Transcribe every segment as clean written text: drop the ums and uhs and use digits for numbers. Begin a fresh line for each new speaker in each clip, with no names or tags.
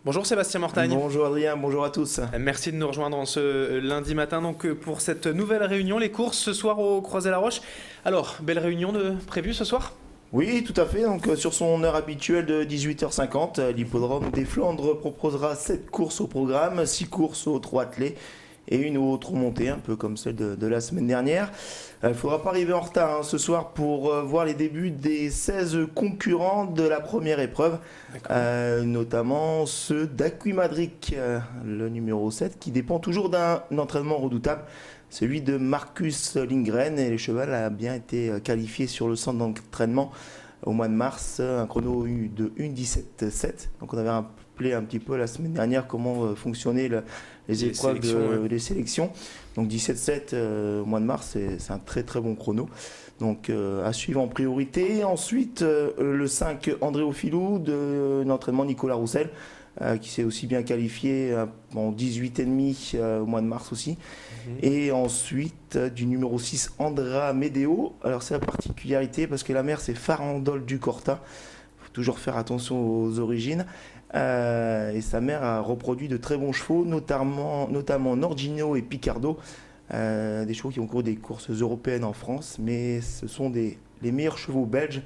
Bonjour Sébastien Mortagne.
Bonjour Adrien, bonjour à tous.
Merci de nous rejoindre en ce lundi matin donc, pour cette nouvelle réunion, les courses ce soir au Croisé-la-Roche. Alors, belle réunion prévue ce soir ?
Oui, tout à fait. Donc, sur son heure habituelle de 18h50, l'hippodrome des Flandres proposera 7 courses au programme, 6 courses aux 3 attelés et une autre montée, un peu comme celle de la semaine dernière. Il ne faudra pas arriver en retard ce soir pour voir les débuts des 16 concurrents de la première épreuve, notamment ceux d'Aquimadric, le numéro 7, qui dépend toujours d'un entraînement redoutable, celui de Marcus Lindgren, et le cheval a bien été qualifié sur le centre d'entraînement au mois de mars, un chrono de 1:17,7. Donc on avait rappelé un petit peu la semaine dernière comment fonctionnaient les épreuves, les sélections. Donc 17,7 au mois de mars, c'est un très très bon chrono. Donc à suivre en priorité. Ensuite, le 5 André Ophelou de l'entraînement Nicolas Roussel, qui s'est aussi bien qualifié en 18,5 au mois de mars aussi. Et ensuite, du numéro 6, Andrea Medeo. Alors c'est la particularité parce que la mère, c'est Farandole du Corta. Il faut toujours faire attention aux origines. Et sa mère a reproduit de très bons chevaux, notamment Norgino et Picardo. Des chevaux qui ont couru des courses européennes en France, mais ce sont les meilleurs chevaux belges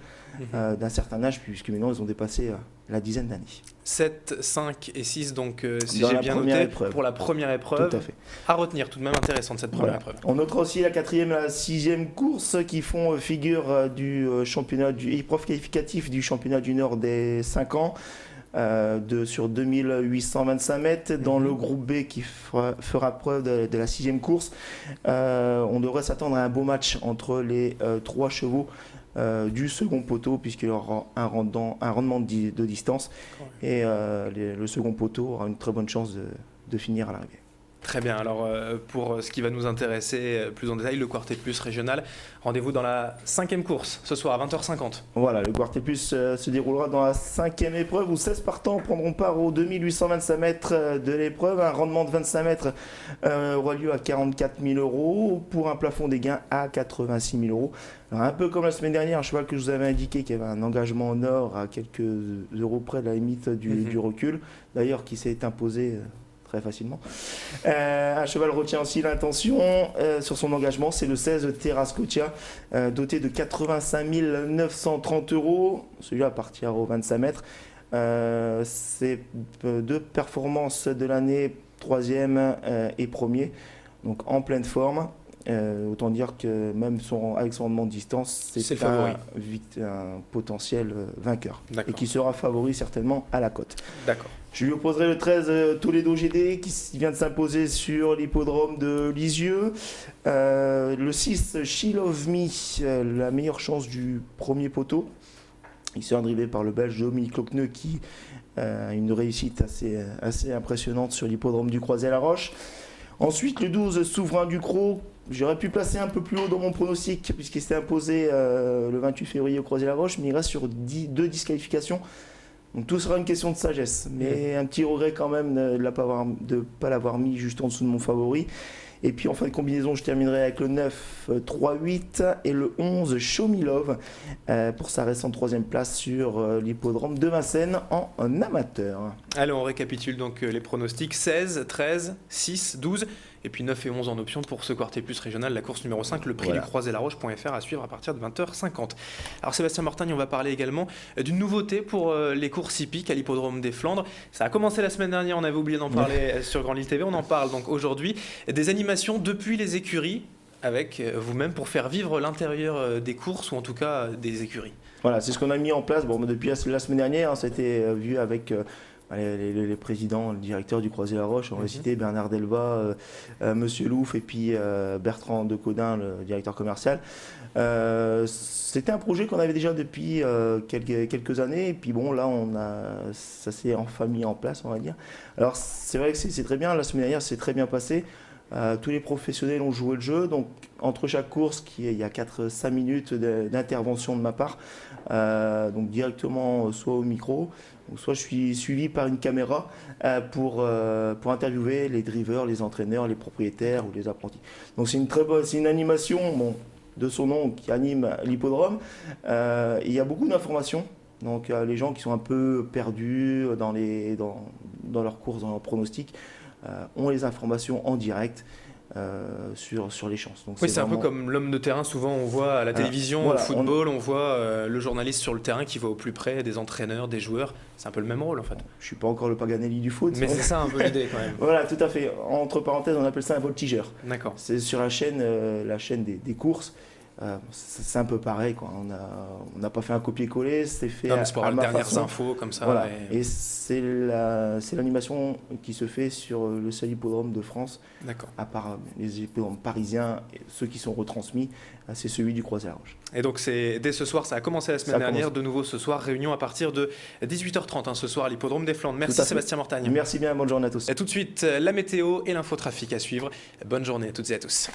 d'un certain âge, puisque maintenant ils ont dépassé la dizaine d'années.
7, 5 et 6, donc si
Dans
j'ai
la
bien
première
noté,
épreuve.
pour la première épreuve.
Tout à fait.
À retenir, tout de même intéressante cette première épreuve.
On notera aussi la 4e et la 6e course qui font figure du championnat, du épreuve qualificatif du championnat du Nord des 5 ans. Sur 2825 mètres dans le groupe B qui fera preuve de la 6e course. On devrait s'attendre à un beau match entre les 3 chevaux du second poteau, puisqu'il aura un rendement de distance, et le second poteau aura une très bonne chance de finir à l'arrivée.
Très bien, alors pour ce qui va nous intéresser plus en détail, le Quartet Plus régional, rendez-vous dans la 5e course ce soir à 20h50.
Voilà, le Quartet Plus se déroulera dans la 5e épreuve où 16 partants prendront part aux 2825 mètres de l'épreuve. Un rendement de 25 mètres aura lieu à 44 000 € pour un plafond des gains à 86 000 €. Alors, un peu comme la semaine dernière, un cheval que je vous avais indiqué qui avait un engagement en or à quelques euros près de la limite du recul, d'ailleurs qui s'est imposé très facilement. Un cheval retient aussi l'intention sur son engagement, c'est le 16 Terrascotia, doté de 85 930 €. Celui-là partira aux 25 mètres. C'est 2 performances de l'année, 3e et 1er, donc en pleine forme. Autant dire que même avec son rendement de distance, c'est un potentiel vainqueur. Et qui sera favori certainement à la cote.
D'accord.
Je lui opposerai le 13 Toledo GD qui vient de s'imposer sur l'hippodrome de Lisieux. Le 6 She Love Me, la meilleure chance du premier poteau. Il sera drivé par le Belge Dominique Locneux qui a une réussite assez impressionnante sur l'hippodrome du Croisé-la-Roche. Ensuite, le 12 Souverain du Croc. J'aurais pu placer un peu plus haut dans mon pronostic puisqu'il s'est imposé le 28 février au Croisé-la-Roche, mais il reste sur 2 disqualifications. Donc tout sera une question de sagesse, mais un petit regret quand même de ne pas l'avoir mis juste en dessous de mon favori. Et puis en fin de combinaison, je terminerai avec le 9 3-8 et le 11 Show Me Love pour sa récente 3e place sur l'hippodrome de Vincennes en amateur.
Allez, on récapitule donc les pronostics: 16, 13, 6, 12 et puis 9 et 11 en option pour ce Quartet Plus régional, la course numéro 5, le prix du Croisé-la-Roche.fr à suivre à partir de 20h50. Alors Sébastien Mortagne, on va parler également d'une nouveauté pour les courses hippiques à l'hippodrome des Flandres. Ça a commencé la semaine dernière, on avait oublié d'en parler sur Grand Lille TV, on en parle donc aujourd'hui. Des animations depuis les écuries avec vous-même pour faire vivre l'intérieur des courses ou en tout cas des écuries.
Voilà, c'est ce qu'on a mis en place depuis la semaine dernière, ça a été vu avec les présidents, le directeur du Croisé-la-Roche, on va citer Bernard Delva, Monsieur Louf et puis Bertrand Decodin, le directeur commercial. C'était un projet qu'on avait déjà depuis quelques années, et puis bon, là, ça s'est enfin mis en place, on va dire. Alors, c'est vrai que c'est très bien, la semaine dernière, c'est très bien passé. Tous les professionnels ont joué le jeu, donc entre chaque course, il y a 4-5 minutes d'intervention de ma part, donc directement soit au micro, soit je suis suivi par une caméra pour interviewer les drivers, les entraîneurs, les propriétaires ou les apprentis. Donc c'est une animation de son nom qui anime l'hippodrome. Il y a beaucoup d'informations. Donc les gens qui sont un peu perdus dans dans leurs courses, dans leurs pronostics, ont les informations en direct sur les chances. Donc
oui, c'est vraiment un peu comme l'homme de terrain. Souvent, on voit à la télévision, au football, on voit le journaliste sur le terrain qui va au plus près des entraîneurs, des joueurs. C'est un peu le même rôle en fait.
Je suis pas encore le Paganelli du foot.
Mais c'est ça un peu l'idée quand même.
Voilà, tout à fait. Entre parenthèses, on appelle ça un voltigeur.
D'accord.
C'est sur la chaîne des courses. C'est un peu pareil, quoi. On n'a pas fait un copier-coller, c'est fait
c'est pour
à ma
dernières
façon.
infos comme ça.
Voilà. Et c'est l'animation qui se fait sur le seul hippodrome de France.
D'accord.
À part les hippodromes parisiens, et ceux qui sont retransmis, c'est celui du Croisé-la-Roche.
Et donc dès ce soir, ça a commencé la semaine dernière. De nouveau ce soir, réunion à partir de 18h30 ce soir à l'hippodrome des Flandres. Merci Sébastien Mortagne.
Merci bien, bonne journée à tous.
Et tout de suite, la météo et l'infotrafic à suivre. Bonne journée à toutes et à tous.